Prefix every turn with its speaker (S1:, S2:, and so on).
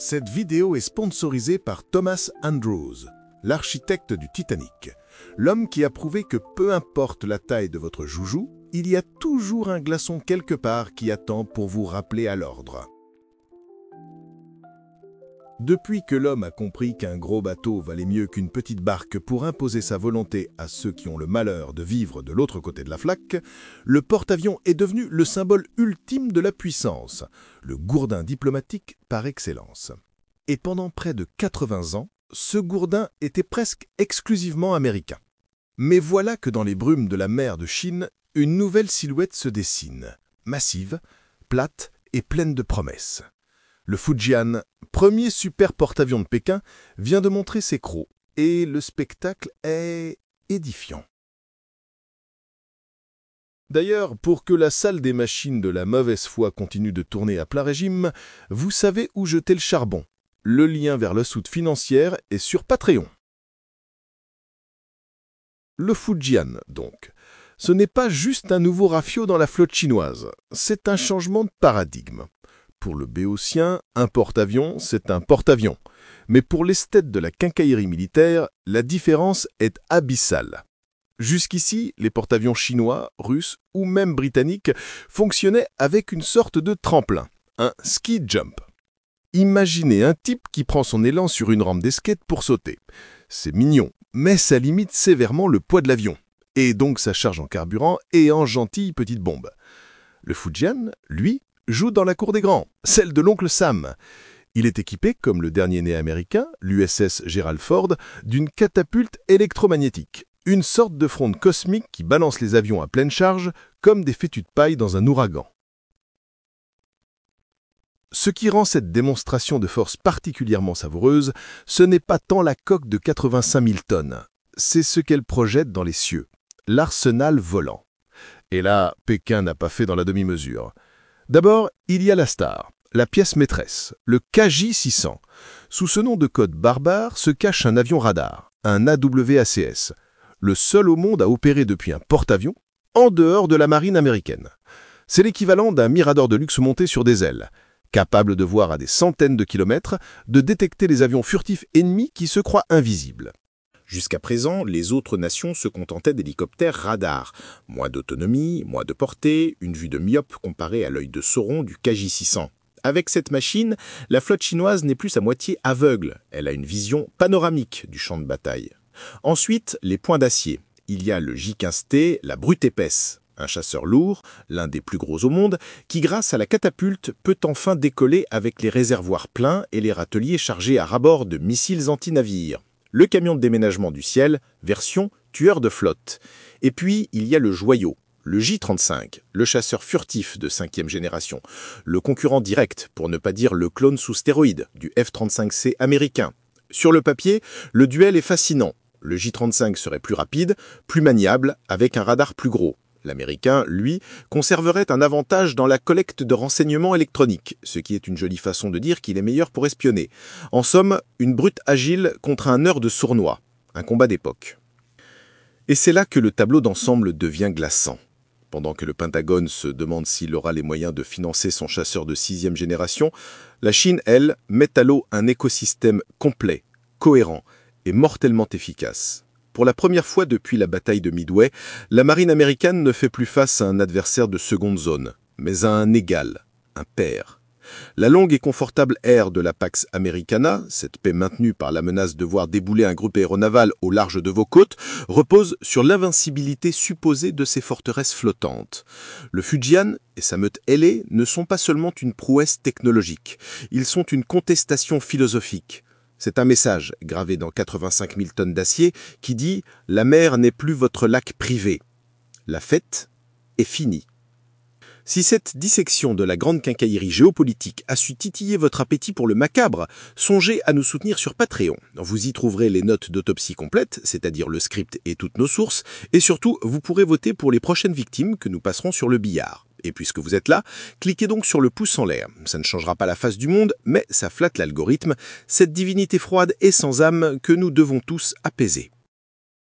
S1: Cette vidéo est sponsorisée par Thomas Andrews, l'architecte du Titanic. L'homme qui a prouvé que peu importe la taille de votre joujou, il y a toujours un glaçon quelque part qui attend pour vous rappeler à l'ordre. Depuis que l'homme a compris qu'un gros bateau valait mieux qu'une petite barque pour imposer sa volonté à ceux qui ont le malheur de vivre de l'autre côté de la flaque, le porte-avions est devenu le symbole ultime de la puissance, le gourdin diplomatique par excellence. Et pendant près de 80 ans, ce gourdin était presque exclusivement américain. Mais voilà que dans les brumes de la mer de Chine, une nouvelle silhouette se dessine, massive, plate et pleine de promesses. Le Fujian, premier super porte-avions de Pékin, vient de montrer ses crocs, et le spectacle est édifiant. D'ailleurs, pour que la salle des machines de la mauvaise foi continue de tourner à plein régime, vous savez où jeter le charbon. Le lien vers la soute financière est sur Patreon. Le Fujian, donc. Ce n'est pas juste un nouveau rafio dans la flotte chinoise, c'est un changement de paradigme. Pour le béotien, un porte-avions, c'est un porte-avions. Mais pour l'esthète de la quincaillerie militaire, la différence est abyssale. Jusqu'ici, les porte-avions chinois, russes ou même britanniques fonctionnaient avec une sorte de tremplin, un ski jump. Imaginez un type qui prend son élan sur une rampe d'escalade pour sauter. C'est mignon, mais ça limite sévèrement le poids de l'avion, et donc sa charge en carburant et en gentille petite bombe. Le Fujian, lui, joue dans la cour des grands, celle de l'oncle Sam. Il est équipé, comme le dernier né américain, l'USS Gerald Ford, d'une catapulte électromagnétique, une sorte de fronde cosmique qui balance les avions à pleine charge comme des fétus de paille dans un ouragan. Ce qui rend cette démonstration de force particulièrement savoureuse, ce n'est pas tant la coque de 85 000 tonnes, c'est ce qu'elle projette dans les cieux, l'arsenal volant. Et là, Pékin n'a pas fait dans la demi-mesure. D'abord, il y a la star, la pièce maîtresse, le KJ-600. Sous ce nom de code barbare se cache un avion radar, un AWACS, le seul au monde à opérer depuis un porte-avions en dehors de la marine américaine. C'est l'équivalent d'un Mirador de luxe monté sur des ailes, capable de voir à des centaines de kilomètres, de détecter les avions furtifs ennemis qui se croient invisibles.
S2: Jusqu'à présent, les autres nations se contentaient d'hélicoptères radars. Moins d'autonomie, moins de portée, une vue de myope comparée à l'œil de Sauron du KJ-600. Avec cette machine, la flotte chinoise n'est plus à moitié aveugle. Elle a une vision panoramique du champ de bataille. Ensuite, les points d'acier. Il y a le J-15T, la brute épaisse. Un chasseur lourd, l'un des plus gros au monde, qui grâce à la catapulte peut enfin décoller avec les réservoirs pleins et les râteliers chargés à ras-bord de missiles anti-navires. Le camion de déménagement du ciel, version tueur de flotte. Et puis, il y a le joyau, le J-35, le chasseur furtif de 5e génération, le concurrent direct, pour ne pas dire le clone sous stéroïdes, du F-35C américain. Sur le papier, le duel est fascinant. Le J-35 serait plus rapide, plus maniable, avec un radar plus gros. L'Américain, lui, conserverait un avantage dans la collecte de renseignements électroniques, ce qui est une jolie façon de dire qu'il est meilleur pour espionner. En somme, une brute agile contre un nerd de sournois. Un combat d'époque. Et c'est là que le tableau d'ensemble devient glaçant. Pendant que le Pentagone se demande s'il aura les moyens de financer son chasseur de 6e génération, la Chine, elle, met à l'eau un écosystème complet, cohérent et mortellement efficace. Pour la première fois depuis la bataille de Midway, la marine américaine ne fait plus face à un adversaire de seconde zone, mais à un égal, un pair. La longue et confortable ère de la Pax Americana, cette paix maintenue par la menace de voir débouler un groupe aéronaval au large de vos côtes, repose sur l'invincibilité supposée de ces forteresses flottantes. Le Fujian et sa meute ailée ne sont pas seulement une prouesse technologique, ils sont une contestation philosophique. C'est un message, gravé dans 85 000 tonnes d'acier, qui dit « La mer n'est plus votre lac privé. La fête est finie ». Si cette dissection de la grande quincaillerie géopolitique a su titiller votre appétit pour le macabre, songez à nous soutenir sur Patreon. Vous y trouverez les notes d'autopsie complètes, c'est-à-dire le script et toutes nos sources, et surtout, vous pourrez voter pour les prochaines victimes que nous passerons sur le billard. Et puisque vous êtes là, cliquez donc sur le pouce en l'air. Ça ne changera pas la face du monde, mais ça flatte l'algorithme, cette divinité froide et sans âme que nous devons tous apaiser.